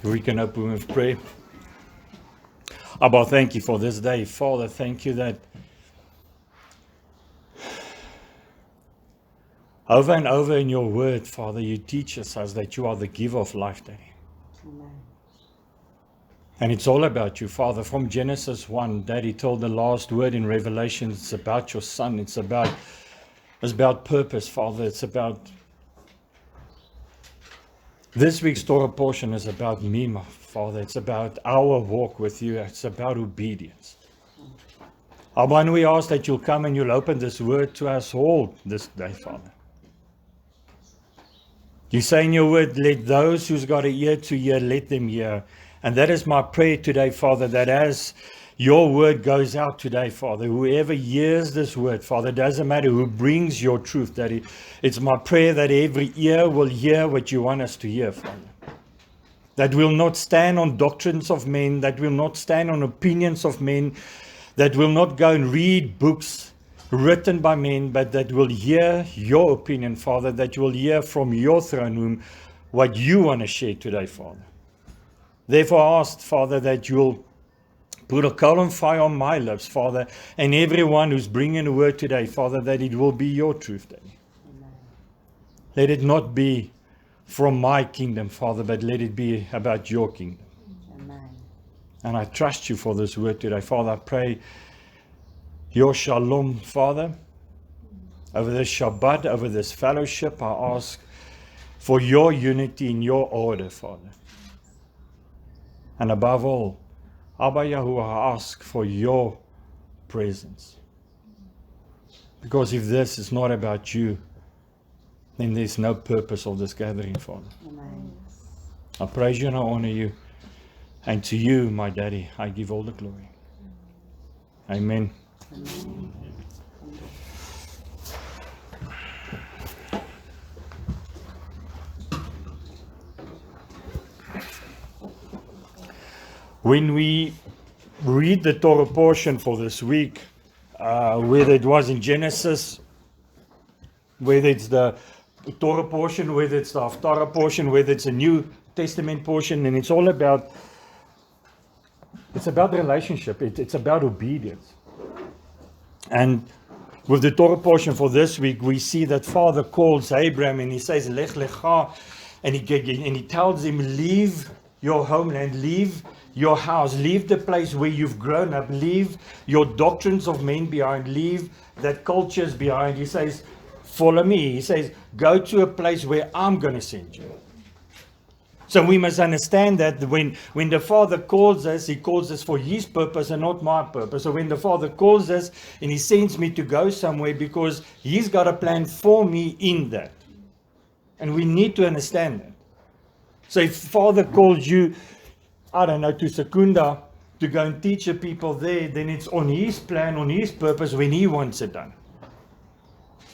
We can open with prayer. Abba, thank you for this day. Father, thank you that over and over in your word, Father, you teach us that you are the giver of life, Daddy. Amen. And it's all about you, Father. From Genesis 1, Daddy told the last word in Revelation, it's about your Son. It's about purpose, Father. It's about... This week's Torah portion is about me, my Father. It's about our walk with you. It's about obedience. Abba, and we ask that you'll come and you'll open this word to us all this day, Father. You say in your word, let those who's got an ear to hear, let them hear. And that is my prayer today, Father, that as your word goes out today, Father, whoever hears this word, Father, doesn't matter who brings your truth, Daddy. It's my prayer that every ear will hear what you want us to hear, Father. That will not stand on doctrines of men, that will not stand on opinions of men, that will not go and read books written by men, but that will hear your opinion, Father, that will hear from your throne room what you want to share today, Father. Therefore, I ask, Father, that you'll put a coal and fire on my lips, Father, and everyone who's bringing a word today, Father, that it will be your truth, Daddy. Amen. Let it not be from my kingdom, Father, but let it be about your kingdom. Amen. And I trust you for this word today. Father, I pray your shalom, Father, over this Shabbat, over this fellowship. I ask for your unity in your order, Father. And above all, Abba Yahuwah, I ask for your presence. Because if this is not about you, then there's no purpose of this gathering, Father. Amen. I praise you and I honor you. And to you, my Daddy, I give all the glory. Amen. Amen. When we read the Torah portion for this week, whether it was in Genesis, whether it's the Torah portion, whether it's the Haftarah portion, whether it's a New Testament portion, and it's all about, it's about relationship, it's about obedience. And with the Torah portion for this week, we see that Father calls Abraham and he says, Lech lecha, and he tells him, leave your homeland, leave your house, leave the place where you've grown up, leave your doctrines of men behind, leave that cultures behind. He says, follow me. He says, go to a place where I'm going to send you. So we must understand that when the Father calls us, he calls us for his purpose and not my purpose. So when the Father calls us and he sends me to go somewhere, because he's got a plan for me in that. And we need to understand that. So if Father calls you, I don't know, to Secunda to go and teach the people there, then it's on his plan, on his purpose when he wants it done.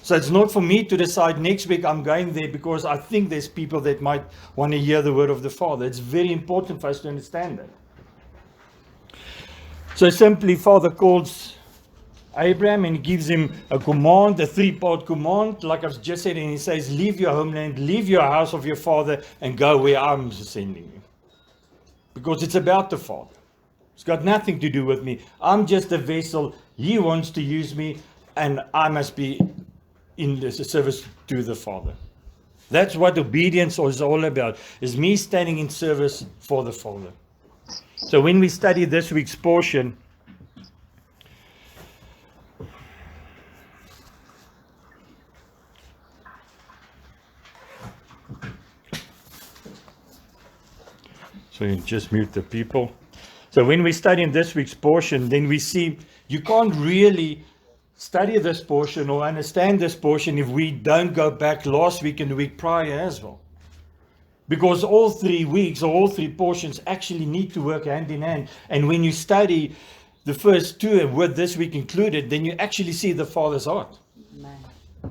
So it's not for me to decide next week I'm going there because I think there's people that might want to hear the word of the Father. It's very important for us to understand that. So simply Father calls Abraham and gives him a command, a three-part command, like I've just said, and he says, leave your homeland, leave your house of your father and go where I'm sending you. Because it's about the Father. It's got nothing to do with me. I'm just a vessel. He wants to use me and I must be in the service to the Father. That's what obedience is all about, is me standing in service for the Father. So when we study this week's portion, so you just mute the people. So when we study in this week's portion, then we see you can't really study this portion or understand this portion if we don't go back last week and the week prior as well. Because all 3 weeks or all 3 portions actually need to work hand in hand. And when you study the first 2 with this week included, then you actually see the Father's heart. Amen.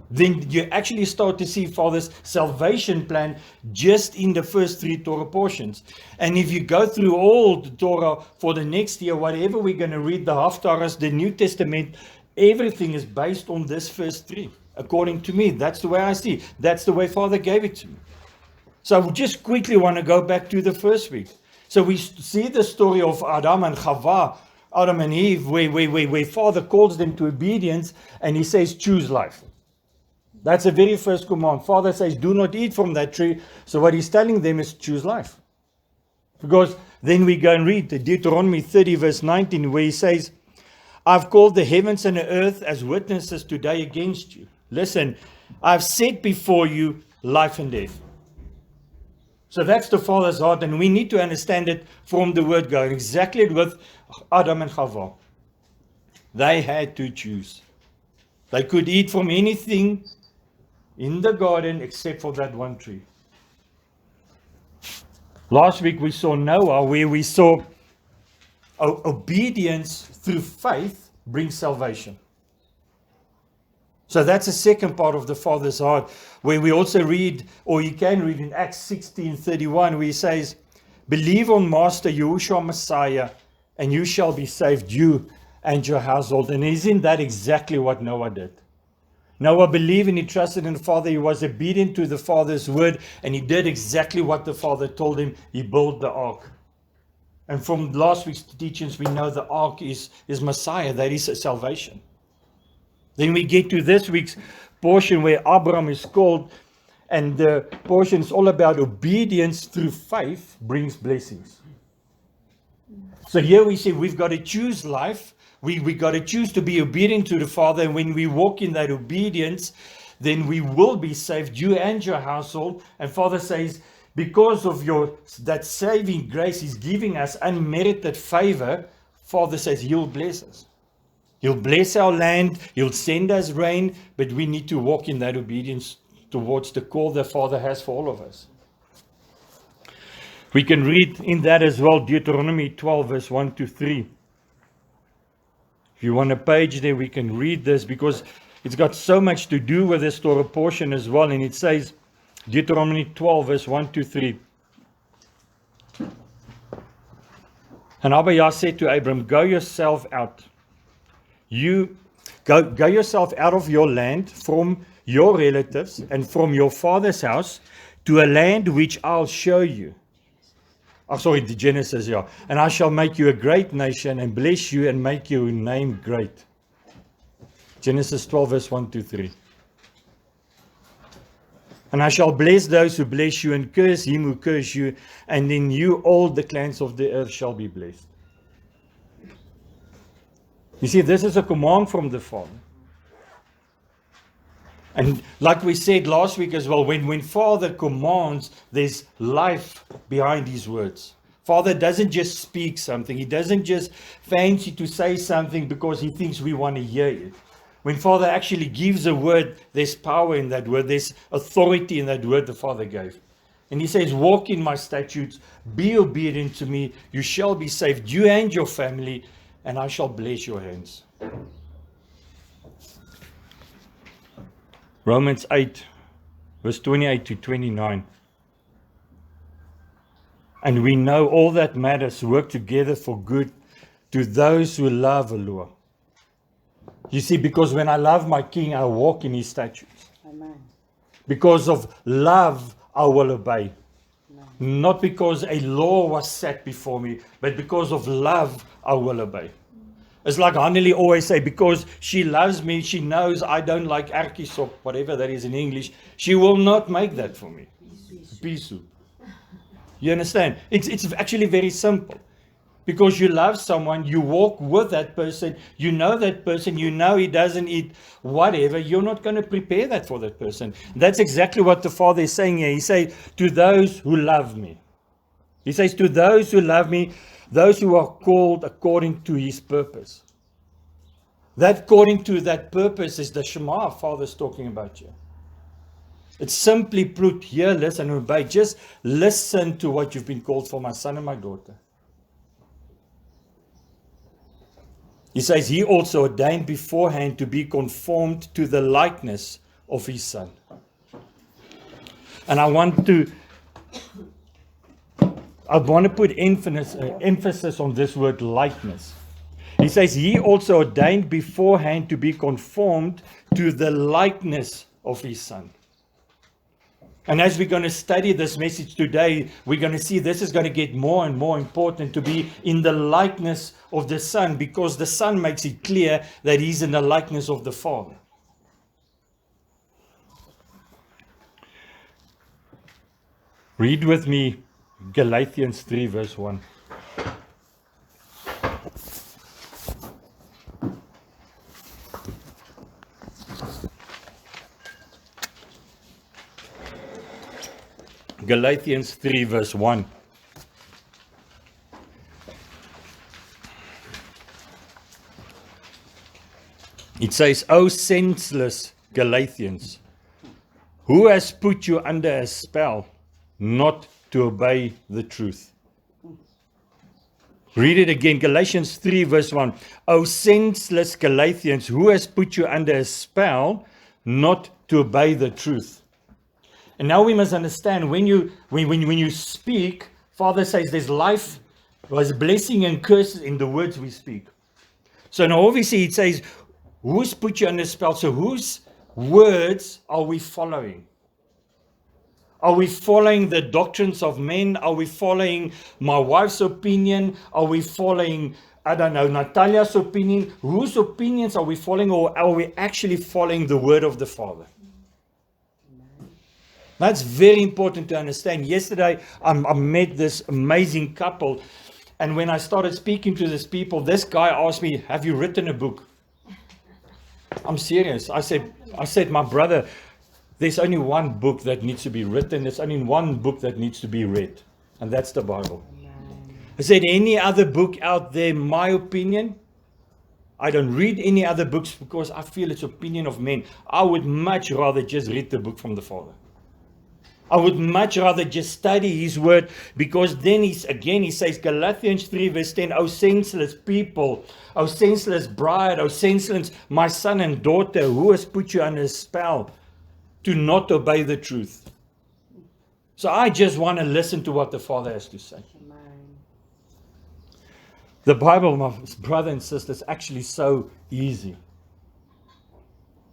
Then you actually start to see Father's salvation plan just in the first 3 Torah portions. And if you go through all the Torah for the next year, whatever we're going to read, the Haftarahs, the New Testament, everything is based on this first 3. According to me, that's the way I see. That's the way Father gave it to me. So I just quickly want to go back to the first week. So we see the story of Adam and Chava, Adam and Eve, where Father calls them to obedience, and he says, choose life. That's the very first command. Father says, do not eat from that tree. So what he's telling them is choose life. Because then we go and read the Deuteronomy 30 verse 19, where he says, I've called the heavens and the earth as witnesses today against you. Listen, I've set before you life and death. So that's the Father's heart, and we need to understand it from the word go. Exactly with Adam and Chava. They had to choose. They could eat from anything in the garden except for that one tree. Last week we saw Noah, where we saw obedience through faith brings salvation. So that's the second part of the Father's heart, where we also read, or you can read in Acts 16:31, where he says, believe on Master Yahushua Messiah, and you shall be saved, you and your household. And isn't that exactly what Noah did? Noah believed and he trusted in the Father. He was obedient to the Father's word, and he did exactly what the Father told him. He built the ark. And from last week's teachings, we know the ark is Messiah. That is salvation. Then we get to this week's portion where Abraham is called, and the portion is all about obedience through faith brings blessings. So here we say we've got to choose life. We got to choose to be obedient to the Father. And when we walk in that obedience, then we will be saved, you and your household. And Father says, because of that saving grace He's giving us unmerited favor, Father says He'll bless us. He'll bless our land, He'll send us rain, but we need to walk in that obedience towards the call the Father has for all of us. We can read in that as well, Deuteronomy 12 verse 1 to 3. If you want a page there, we can read this, because it's got so much to do with this Torah portion as well. And it says, Deuteronomy 12 verse 1 to 3. And ABBA YAH said to Abram, go yourself out. You go yourself out of your land, from your relatives and from your father's house, to a land which I'll show you. The Genesis, yeah. And I shall make you a great nation and bless you and make your name great. Genesis 12 verse 1 to 3. And I shall bless those who bless you and curse him who curse you, and in you all the clans of the earth shall be blessed. You see, this is a command from the Father. And like we said last week as well, when Father commands, there's life behind His words. Father doesn't just speak something. He doesn't just fancy to say something because He thinks we want to hear it. When Father actually gives a word, there's power in that word. There's authority in that word the Father gave. And He says, walk in my statutes, be obedient to me, you shall be saved, you and your family, and I shall bless your hands. Romans 8, verse 28 to 29. And we know all that matters work together for good to those who love the Lord. You see, because when I love my King, I walk in His statutes. Amen. Because of love, I will obey. Amen. Not because a law was set before me, but because of love, I will obey. It's like Hanneli always say, because she loves me, she knows I don't like ertjiesop, whatever that is in English, she will not make that for me. Pea soup. You understand? It's actually very simple. Because you love someone, you walk with that person, you know that person, you know he doesn't eat whatever, you're not going to prepare that for that person. That's exactly what the Father is saying here. He says, to those who love me. He says, to those who love me, those who are called according to His purpose. That according to that purpose is the Shema Father's talking about here. It's simply put, here, listen and obey. Just listen to what you've been called for, my son and my daughter. He says, He also ordained beforehand to be conformed to the likeness of His Son. And I want to put emphasis on this word likeness. He says, He also ordained beforehand to be conformed to the likeness of His Son. And as we're going to study this message today, we're going to see this is going to get more and more important to be in the likeness of the Son, because the Son makes it clear that he's in the likeness of the Father. Read with me Galatians 3 verse 1. Galatians 3 verse 1. It says, O senseless Galatians, who has put you under a spell not to obey the truth? Read it again, Galatians 3 verse 1. O senseless Galatians, who has put you under a spell not to obey the truth? And now we must understand, when you speak, Father says there's life, there's blessing and curses in the words we speak. So now obviously it says, who's put you under spell? So whose words are we following? Are we following the doctrines of men? Are we following my wife's opinion? Are we following, I don't know, Natalia's opinion? Whose opinions are we following, or are we actually following the word of the Father? That's very important to understand. Yesterday, I met this amazing couple, and when I started speaking to these people, this guy asked me, have you written a book? I'm serious. I said, my brother, there's only one book that needs to be written. There's only one book that needs to be read, and that's the Bible. I said, any other book out there, my opinion, I don't read any other books because I feel it's opinion of men. I would much rather just read the book from the Father. I would much rather just study his word, because then he says, Galatians 3 verse 10, O senseless people, O senseless bride, O senseless, my son and daughter, who has put you under a spell to not obey the truth? So I just want to listen to what the Father has to say. The Bible, my brother and sister, is actually so easy.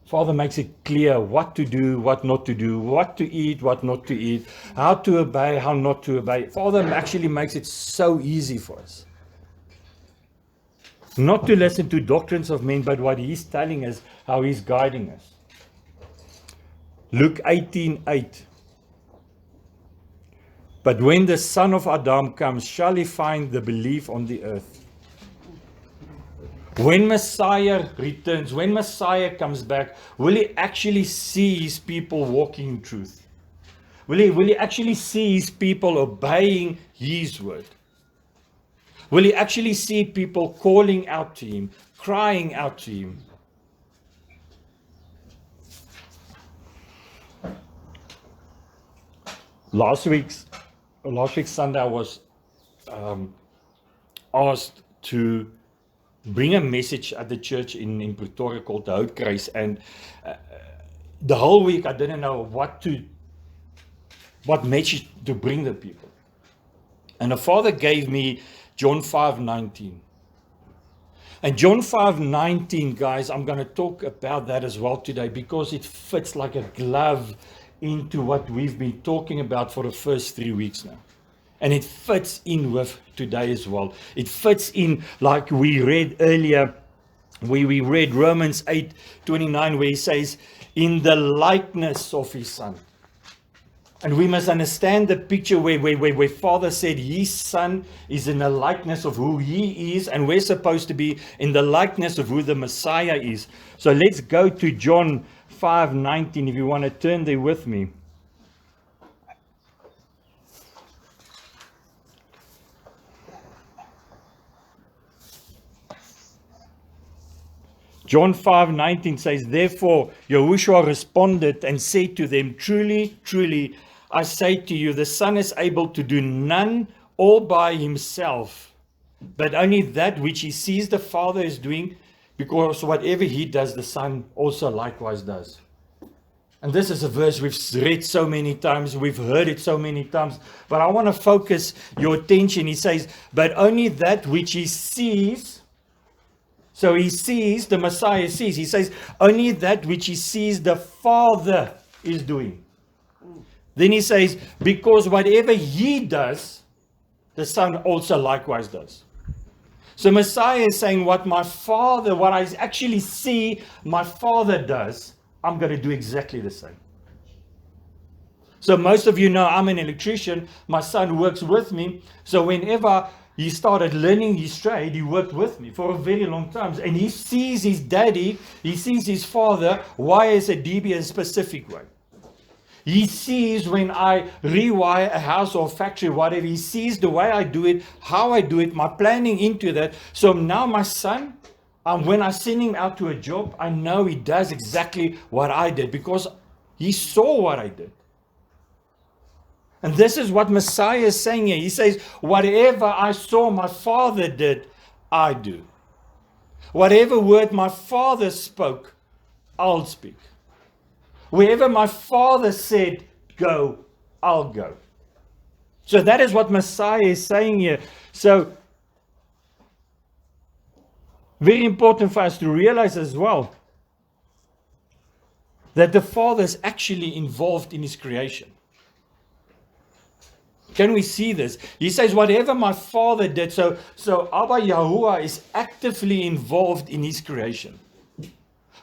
Father makes it clear what to do, what not to do, what to eat, what not to eat, how to obey, how not to obey. Father actually makes it so easy for us. Not to listen to doctrines of men, but what he's telling us, how he's guiding us. Luke 18:8. But when the Son of Adam comes, shall he find the belief on the earth? When Messiah returns, when Messiah comes back, will he actually see his people walking in truth? Will he actually see his people obeying his word? Will he actually see people calling out to him, crying out to him? Last week Sunday, I was asked to bring a message at the church in Pretoria called the Houtkruis, and the whole week I didn't know what message to bring the people. And the Father gave me John 5:19. And John 5:19, guys, I'm going to talk about that as well today, because it fits like a glove into what we've been talking about for the first 3 weeks now. And it fits in with today as well. It fits in, like we read earlier, we read Romans 8:29, where he says, in the likeness of his Son. And we must understand the picture where Father said his Son is in the likeness of who he is, and we're supposed to be in the likeness of who the Messiah is. So let's go to John 5:19, if you want to turn there with me. John 5:19 says, therefore Yahushua responded and said to them, truly, truly, I say to you, the Son is able to do none all by himself, but only that which he sees the Father is doing, because whatever he does, the Son also likewise does. And this is a verse we've read so many times, we've heard it so many times, but I want to focus your attention. He says, but only that which he sees. So he sees, the Messiah sees. He says, only that which he sees the Father is doing. Then he says, because whatever he does, the Son also likewise does. So Messiah is saying, what I actually see my Father does, I'm going to do exactly the same. So most of you know I'm an electrician. My son works with me. So whenever he started learning his trade, he worked with me for a very long time. And he sees his daddy, he sees his father wire a DB a specific way. He sees when I rewire a house or factory, whatever, he sees the way I do it, how I do it, my planning into that. So now my son, when I send him out to a job, I know he does exactly what I did because he saw what I did. And this is what Messiah is saying here. He says, whatever I saw my Father did, I do. Whatever word my Father spoke, I'll speak. Wherever my Father said, go, I'll go. So that is what Messiah is saying here. So, very important for us to realize as well that the Father is actually involved in His creation. Can we see this? He says, whatever my Father did, so ABBA Yahuwah is actively involved in His creation.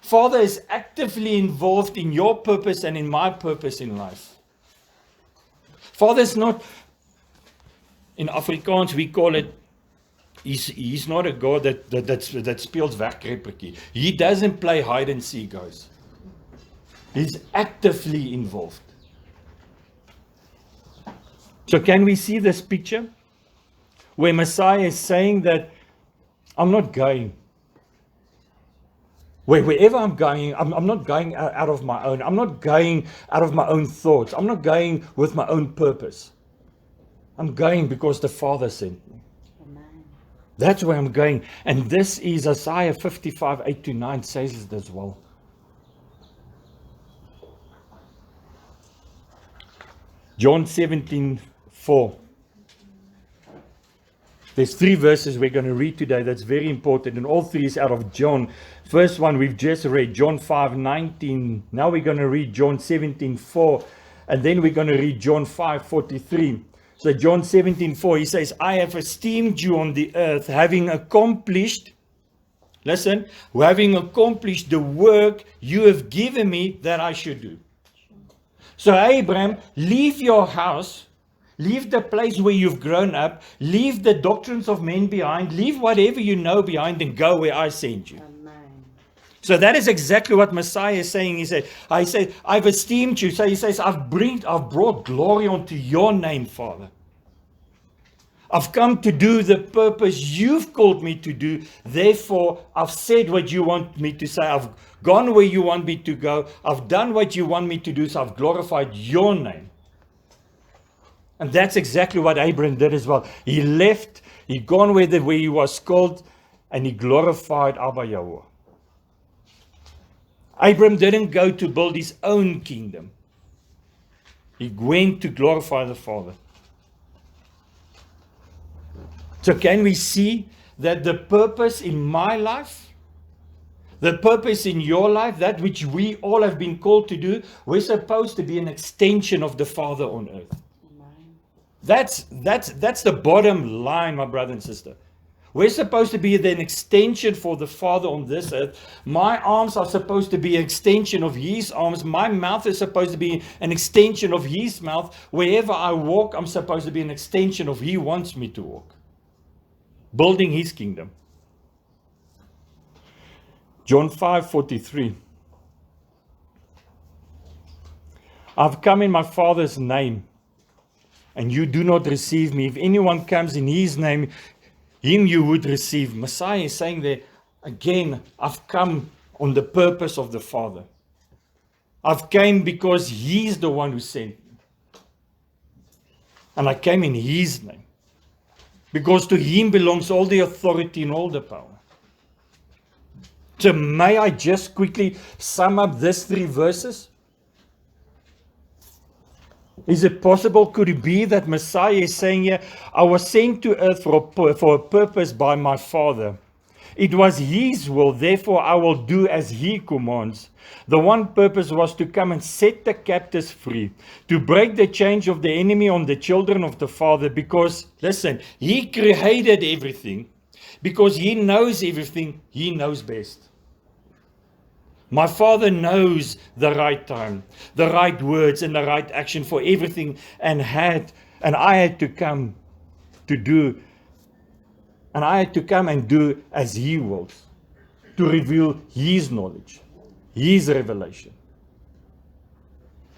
Father is actively involved in your purpose and in my purpose in life. Father is not, in Afrikaans we call it, he's not a God that speels wegkreppertjie. He doesn't play hide and seek, guys. He's actively involved. So can we see this picture where Messiah is saying that I'm not going. Wherever I'm going, I'm not going out of my own. I'm not going out of my own thoughts. I'm not going with my own purpose. I'm going because the Father sent me. Amen. That's where I'm going. And this is Isaiah 55, 8-9 says it as well. John 17:4. There's 3 verses we're going to read today that's very important, and all 3 is out of John. First one we've just read, John 5:19. Now we're going to read John 17:4, and then we're going to read John 5:43. So John 17:4, he says, I have esteemed you on the earth, having accomplished, listen, having accomplished the work you have given me that I should do. So Abraham, leave your house, leave the place where you've grown up, leave the doctrines of men behind, leave whatever you know behind and go where I send you. Amen. So that is exactly what Messiah is saying. He said, I've esteemed you. So he says, I've brought glory unto your name, Father. I've come to do the purpose you've called me to do. Therefore, I've said what you want me to say. I've gone where you want me to go. I've done what you want me to do. So I've glorified your name. And that's exactly what Abraham did as well. He left, he gone where he was called, and he glorified ABBA YAH. Abraham didn't go to build his own kingdom. He went to glorify the Father. So can we see that the purpose in my life, the purpose in your life, that which we all have been called to do, we're supposed to be an extension of the Father on earth. That's the bottom line, my brother and sister. We're supposed to be an extension for the Father on this earth. My arms are supposed to be an extension of His arms. My mouth is supposed to be an extension of His mouth. Wherever I walk, I'm supposed to be an extension of He wants me to walk. Building His kingdom. John 5:43. I've come in my Father's name, and you do not receive me. If anyone comes in His name, Him you would receive. Messiah is saying there, again, I've come on the purpose of the Father. I've came because He's the one who sent me. And I came in His name. Because to Him belongs all the authority and all the power. So may I just quickly sum up these 3 verses? Is it possible, could it be that Messiah is saying here, I was sent to earth for a purpose by my Father. It was his will, therefore I will do as he commands. The one purpose was to come and set the captives free, to break the chains of the enemy on the children of the Father, because, listen, he created everything, because he knows everything, he knows best. My Father knows the right time, the right words, and the right action for everything, and I had to come to do, and I had to come and do as he wills, to reveal his knowledge, his revelation.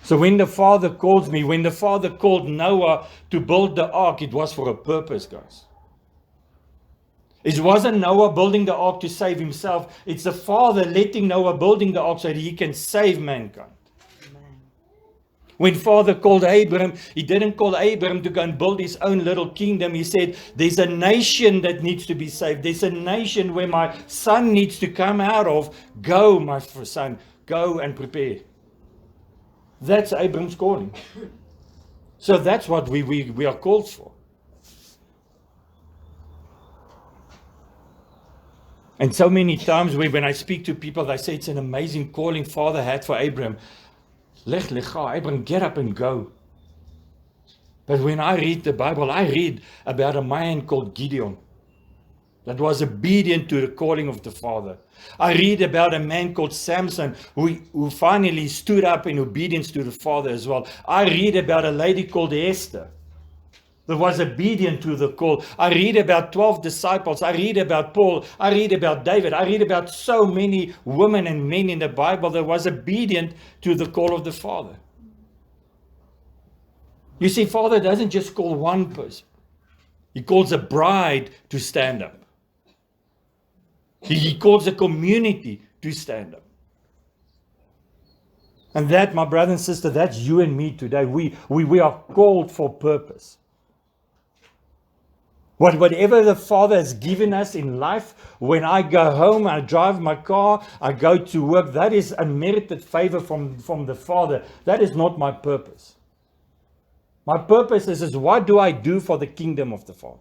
So when the Father calls me, when the Father called Noah to build the ark, it was for a purpose, guys. It wasn't Noah building the ark to save himself. It's the Father letting Noah building the ark so that he can save mankind. Amen. When Father called Abraham, he didn't call Abraham to go and build his own little kingdom. He said, there's a nation that needs to be saved. There's a nation where my son needs to come out of. Go, my son, go and prepare. That's Abraham's calling. So that's what we are called for. And so many times when I speak to people, they say it's an amazing calling Father had for Abraham. Lecha, Abraham, get up and go. But when I read the Bible, I read about a man called Gideon that was obedient to the calling of the Father. I read about a man called Samson who finally stood up in obedience to the Father as well. I read about a lady called Esther that was obedient to the call. I read about 12 disciples. I read about Paul. I read about David. I read about so many women and men in the Bible that was obedient to the call of the Father. You see, Father doesn't just call one person. He calls a bride to stand up. He calls a community to stand up. And that, my brother and sister, that's you and me today. We are called for purpose. Whatever the Father has given us in life, when I go home, I drive my car, I go to work, that is unmerited favor from the Father. That is not my purpose. My purpose is what do I do for the kingdom of the Father?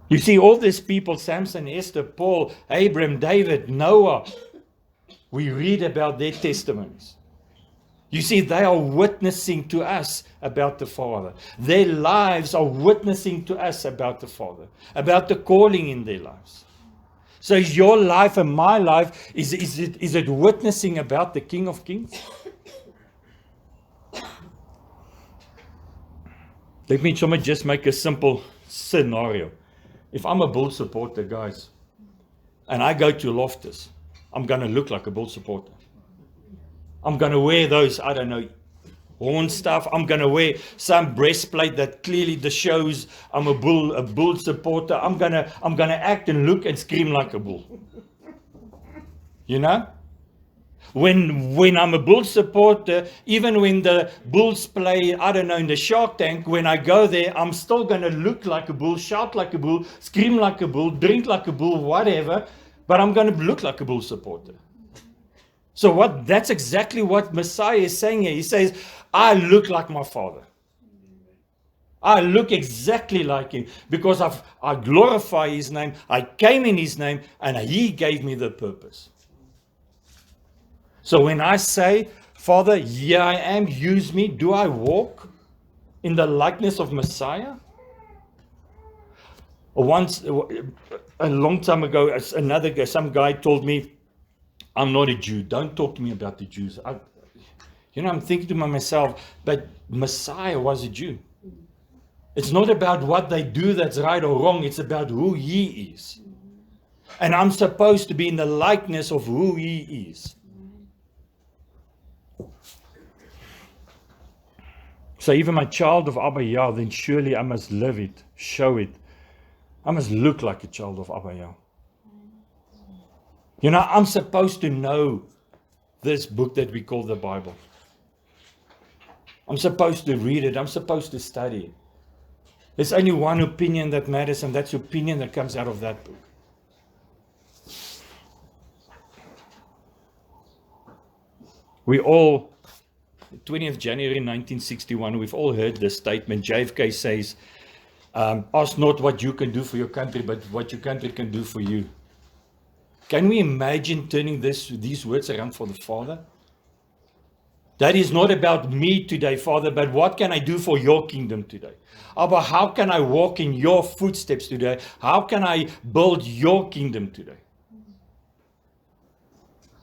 You see, all these people, Samson, Esther, Paul, Abraham, David, Noah, we read about their testimonies. You see, they are witnessing to us about the Father. Their lives are witnessing to us about the Father, about the calling in their lives. So is your life and my life, is it witnessing about the King of Kings? Let me just make a simple scenario. If I'm a Bull supporter, guys, and I go to Loftus, I'm going to look like a Bull supporter. I'm going to wear those, I don't know, horn stuff. I'm going to wear some breastplate that clearly shows I'm a bull supporter. I'm going to act and look and scream like a bull. You know? When I'm a Bull supporter, even when the Bulls play, I don't know, in the Shark Tank, when I go there, I'm still going to look like a bull, shout like a bull, scream like a bull, drink like a bull, whatever, but I'm going to look like a Bull supporter. So that's exactly what Messiah is saying here. He says, I look like my Father. I look exactly like him because I glorify his name. I came in his name and he gave me the purpose. So when I say, Father, here I am, use me, do I walk in the likeness of Messiah? Once, a long time ago, some guy told me, I'm not a Jew. Don't talk to me about the Jews. I'm thinking to myself, but Messiah was a Jew. It's not about what they do that's right or wrong. It's about who he is. And I'm supposed to be in the likeness of who he is. So if I'm a child of ABBA YAH, then surely I must live it, show it. I must look like a child of ABBA YAH. I'm supposed to know this book that we call the Bible. I'm supposed to read it. I'm supposed to study it. There's only one opinion that matters, and that's the opinion that comes out of that book. We all, 20th January 1961, we've all heard this statement. JFK says, Ask not what you can do for your country, but what your country can do for you. Can we imagine turning these words around for the Father? That is not about me today, Father, but what can I do for your kingdom today? Abba, how can I walk in your footsteps today? How can I build your kingdom today?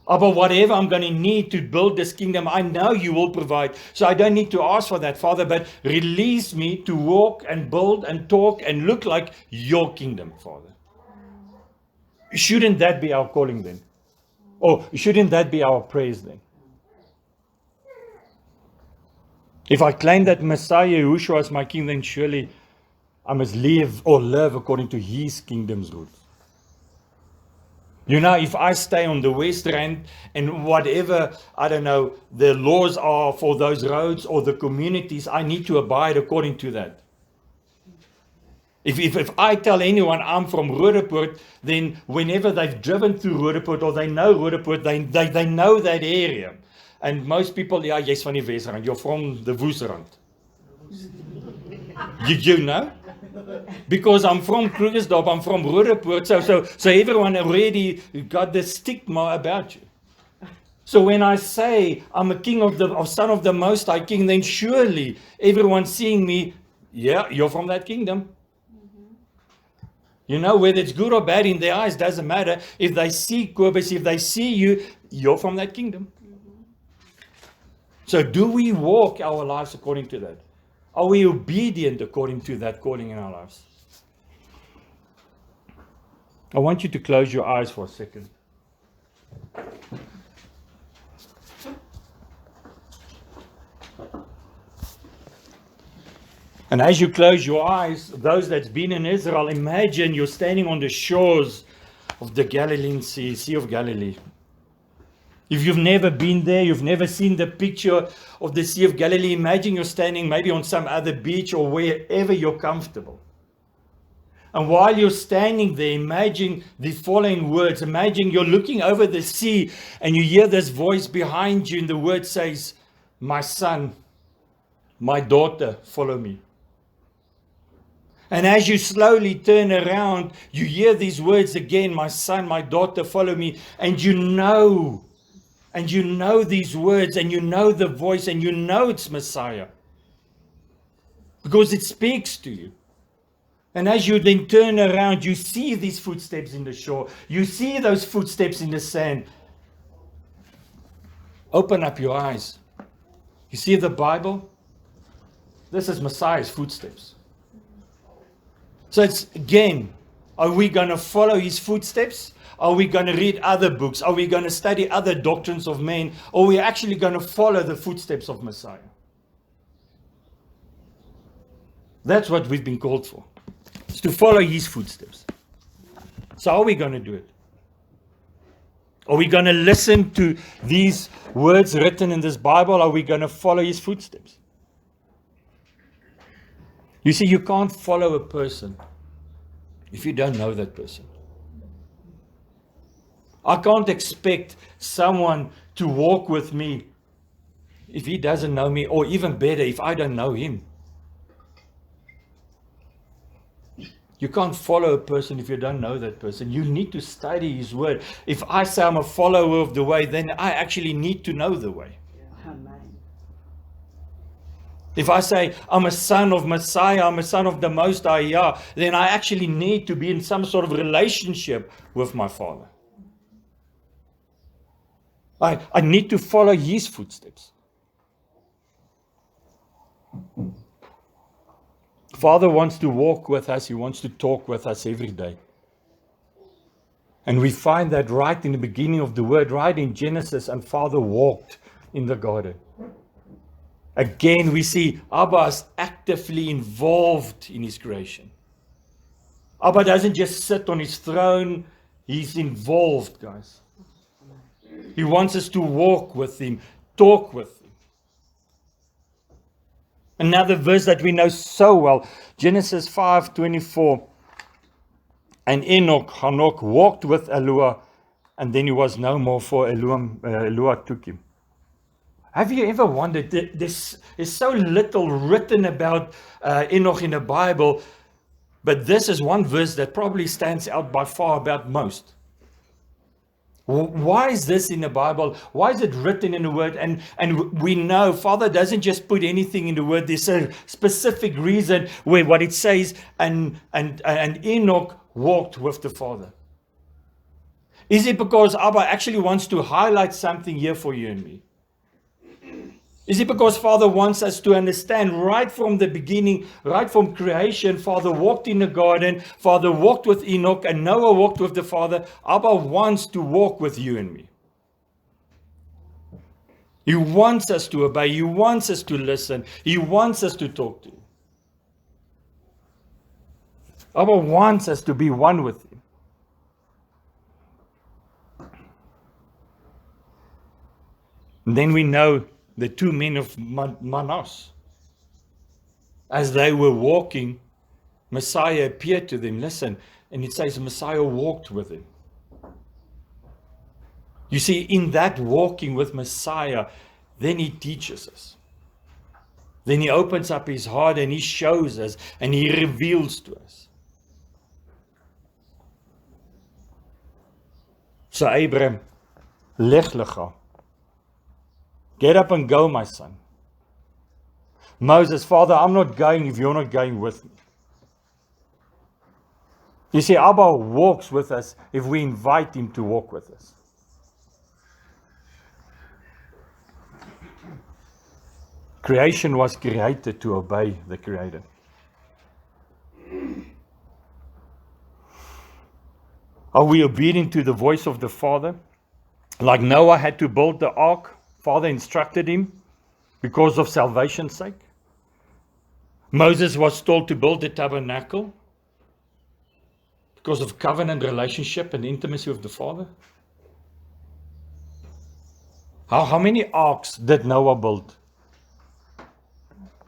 Abba, whatever I'm going to need to build this kingdom, I know you will provide. So I don't need to ask for that, Father, but release me to walk and build and talk and look like your kingdom, Father. Shouldn't that be our calling then? Or shouldn't that be our praise then? If I claim that Messiah Yahushua is my king, then surely I must live according to his kingdom's rules. You know, if I stay on the West Rand and whatever, I don't know, the laws are for those roads or the communities, I need to abide according to that. If I tell anyone I'm from Roodepoort, then whenever they've driven through Roodepoort or they know Roodepoort, they know that area. And most people, yeah, jy's van die Wesrand, you're from the Woesrand. You know? Because I'm from Krugersdorp, I'm from Roodepoort, so everyone already got the stigma about you. So when I say I'm a king of son of the Most High King, then surely everyone seeing me, yeah, you're from that kingdom. You know, whether it's good or bad in their eyes, doesn't matter. If they see Kobus, if they see you, you're from that kingdom. So do we walk our lives according to that? Are we obedient according to that calling in our lives? I want you to close your eyes for a second. And as you close your eyes, those that's been in Israel, imagine you're standing on the shores of the Galilean Sea, Sea of Galilee. If you've never been there, you've never seen the picture of the Sea of Galilee, imagine you're standing maybe on some other beach or wherever you're comfortable. And while you're standing there, imagine the following words. Imagine you're looking over the sea and you hear this voice behind you and the word says, "My son, my daughter, follow me." And as you slowly turn around, you hear these words again, "My son, my daughter, follow me." And you know these words, and you know the voice, and you know it's Messiah. Because it speaks to you. And as you then turn around, you see these footsteps in the shore. You see those footsteps in the sand. Open up your eyes. You see the Bible? This is Messiah's footsteps. So it's, again, are we going to follow his footsteps? Are we going to read other books? Are we going to study other doctrines of men? Or are we actually going to follow the footsteps of Messiah? That's what we've been called for. It's to follow his footsteps. So how are we going to do it? Are we going to listen to these words written in this Bible? Are we going to follow his footsteps? You see, you can't follow a person if you don't know that person. I can't expect someone to walk with me if he doesn't know me, or even better, if I don't know him. You can't follow a person if you don't know that person. You need to study his word. If I say I'm a follower of the way, then I actually need to know the way. Amen. If I say I'm a son of Messiah, I'm a son of the Most High Yah, then I actually need to be in some sort of relationship with my Father. I need to follow his footsteps. Father wants to walk with us. He wants to talk with us every day. And we find that right in the beginning of the word, right in Genesis, and Father walked in the garden. Again, we see Abba is actively involved in his creation. Abba doesn't just sit on his throne. He's involved, guys. He wants us to walk with him, talk with him. Another verse that we know so well, Genesis 5:24. And Hanok walked with Eluah, and then he was no more, for Eluah took him. Have you ever wondered, there's so little written about Enoch in the Bible, But this is one verse that probably stands out by far about most. Why is this in the Bible? Why is it written in the Word? And we know Father doesn't just put anything in the Word. There's a specific reason where what it says, and Enoch walked with the Father. Is it because Abba actually wants to highlight something here for you and me? Is it because Father wants us to understand right from the beginning, right from creation, Father walked in the garden, Father walked with Enoch, and Noah walked with the Father. Abba wants to walk with you and me. He wants us to obey. He wants us to listen. He wants us to talk to him. Abba wants us to be one with him. And then we know the two men of Manos. As they were walking, Messiah appeared to them. Listen, and it says Messiah walked with him. You see, in that walking with Messiah, then he teaches us. Then he opens up his heart and he shows us and he reveals to us. So Abraham, leg lecha. Get up and go, my son. Moses, Father, I'm not going if you're not going with me. You see, Abba walks with us if we invite him to walk with us. Creation was created to obey the Creator. Are we obedient to the voice of the Father? Like Noah had to build the ark, Father instructed him because of salvation's sake. Moses was told to build the tabernacle because of covenant relationship and intimacy with the Father. How many arks did Noah build?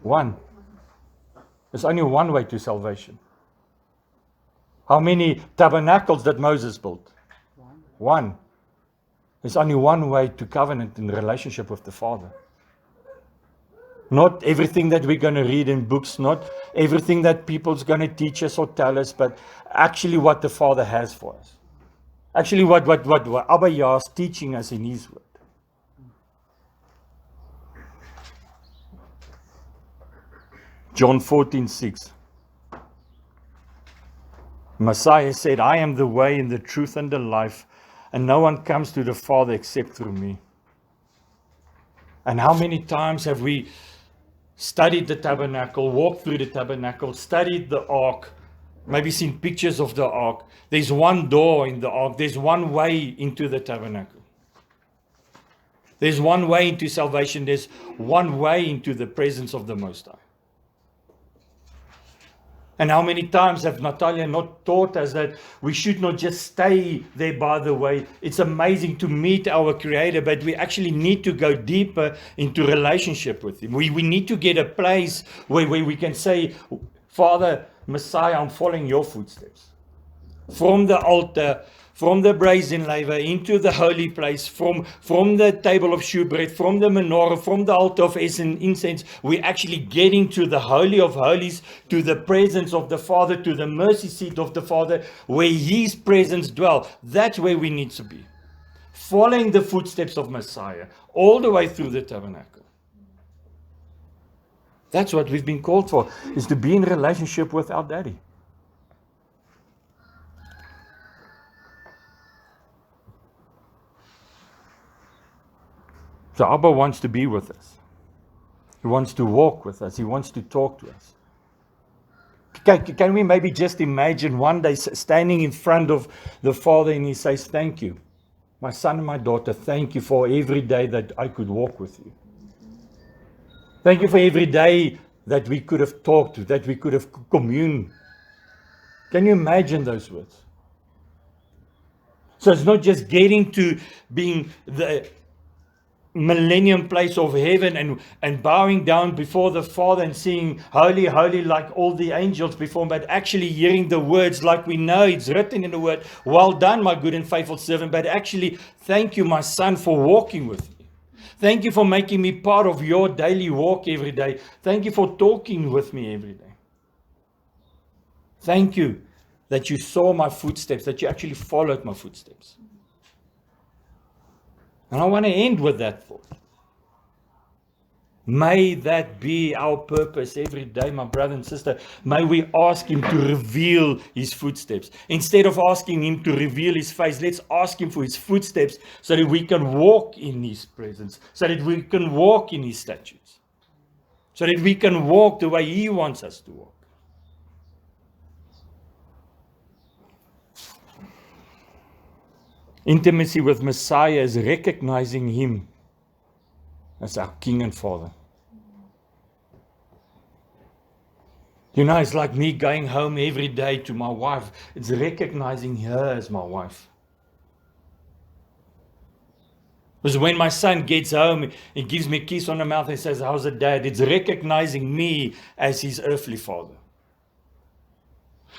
One. There's only one way to salvation. How many tabernacles did Moses build? One. There's only one way to covenant in relationship with the Father. Not everything that we're going to read in books, not everything that people's going to teach us or tell us, but actually what the Father has for us. Actually what ABBA YAH is teaching us in His Word. John 14:6. Messiah said, I am the way and the truth and the life, and no one comes to the Father except through me. And how many times have we studied the tabernacle, walked through the tabernacle, studied the ark, maybe seen pictures of the ark. There's one door in the ark. There's one way into the tabernacle. There's one way into salvation. There's one way into the presence of the Most High. And how many times have Natalia not taught us that we should not just stay there by the way? It's amazing to meet our Creator, but we actually need to go deeper into relationship with Him. We need to get a place where we can say, Father, Messiah, I'm following your footsteps. From the altar, from the brazen laver into the holy place, from the table of shewbread, from the menorah, from the altar of incense, we're actually getting to the Holy of Holies, to the presence of the Father, to the mercy seat of the Father, where His presence dwells. That's where we need to be. Following the footsteps of Messiah, all the way through the tabernacle. That's what we've been called for, is to be in relationship with our Daddy. So Abba wants to be with us. He wants to walk with us. He wants to talk to us. Can we maybe just imagine one day standing in front of the Father and He says, thank you, my son and my daughter, thank you for every day that I could walk with you. Thank you for every day that we could have talked, that we could have communed. Can you imagine those words? So it's not just getting to being the millennium place of heaven and bowing down before the Father and saying, holy, holy, like all the angels before him, but actually hearing the words like we know it's written in the Word, well done, my good and faithful servant, but actually, thank you, my son, for walking with me. Thank you for making me part of your daily walk every day. Thank you for talking with me every day. Thank you that you saw my footsteps, that you actually followed my footsteps. And I want to end with that thought. May that be our purpose every day, my brother and sister. May we ask Him to reveal His footsteps. Instead of asking Him to reveal His face, let's ask Him for His footsteps so that we can walk in His presence, so that we can walk in His statutes, so that we can walk the way He wants us to walk. Intimacy with Messiah is recognizing Him as our King and Father. You know, it's like me going home every day to my wife. It's recognizing her as my wife. Because when my son gets home, he gives me a kiss on the mouth and says, "How's it, Dad?" It's recognizing me as his earthly father.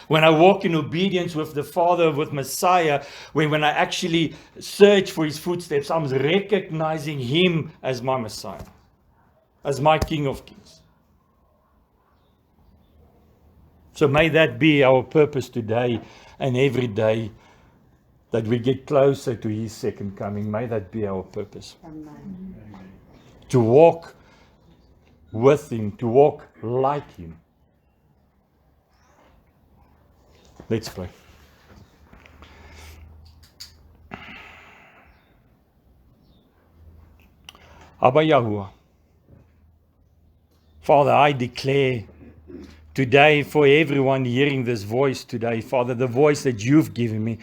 When I walk in obedience with the Father, with Messiah, when I actually search for His footsteps, I'm recognizing Him as my Messiah, as my King of Kings. So may that be our purpose today and every day, that we get closer to His second coming. May that be our purpose. Amen. To walk with Him, to walk like Him. Let's pray. Abba Yahuwah, Father, I declare today for everyone hearing this voice today, Father, the voice that You've given me,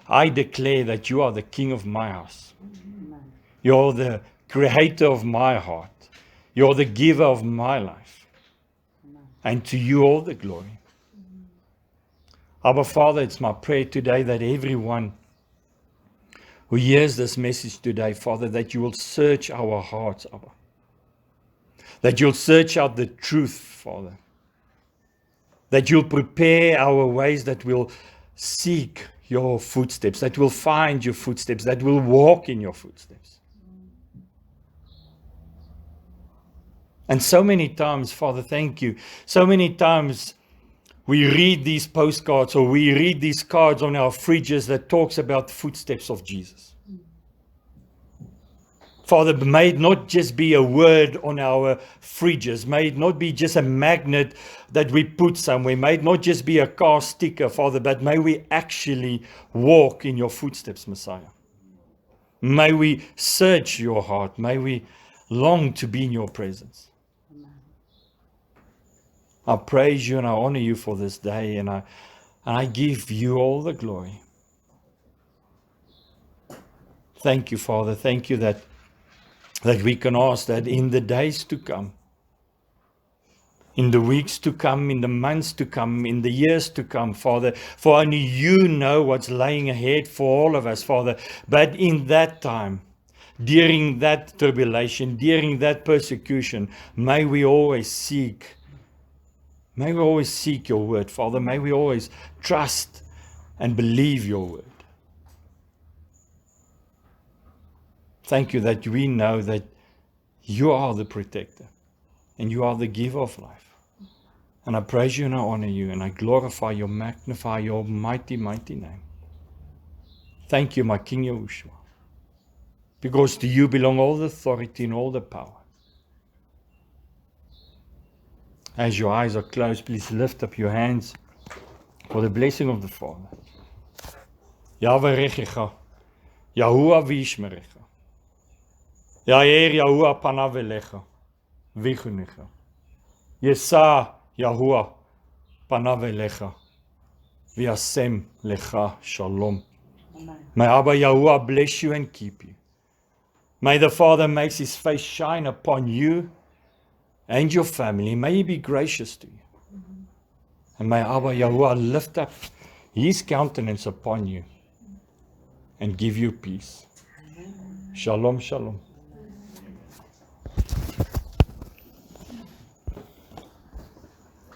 I declare that You are the King of my house. Amen. You're the creator of my heart. You're the giver of my life. Amen. And to You all the glory. Abba Father, it's my prayer today that everyone who hears this message today, Father, that You will search our hearts, Abba. That You'll search out the truth, Father. That You'll prepare our ways, that we'll seek Your footsteps, that we'll find Your footsteps, that we'll walk in Your footsteps. And so many times, Father, thank You, so many times we read these postcards or we read these cards on our fridges that talks about the footsteps of Jesus. Father, may it not just be a word on our fridges. May it not be just a magnet that we put somewhere. May it not just be a car sticker, Father, but may we actually walk in Your footsteps, Messiah. May we search Your heart. May we long to be in Your presence. I praise You and I honor You for this day, and I give You all the glory. Thank You, Father. Thank You that we can ask that in the days to come, in the weeks to come, in the months to come, in the years to come, Father, for only You know what's laying ahead for all of us, Father. But in that time, during that tribulation, during that persecution, may we always seek Your word, Father. May we always trust and believe Your word. Thank You that we know that You are the protector and You are the giver of life. And I praise You and I honor You and I glorify You, magnify Your mighty, mighty name. Thank You, my King Yahushua, because to You belong all the authority and all the power. As your eyes are closed, please lift up your hands for the blessing of the Father. Yahweh Rechecha, Yahuwah Vishmerecha, Yair Yahuwah Panavelecha, Vichunecha, Yesa Yahuwah Panavelecha, Viasem Lecha Shalom. Amen. May Abba Yahuwah bless you and keep you. May the Father make His face shine upon you and your family. May He be gracious to you. And may Abba Yahuwah lift up His countenance upon you and give you peace. Shalom, shalom.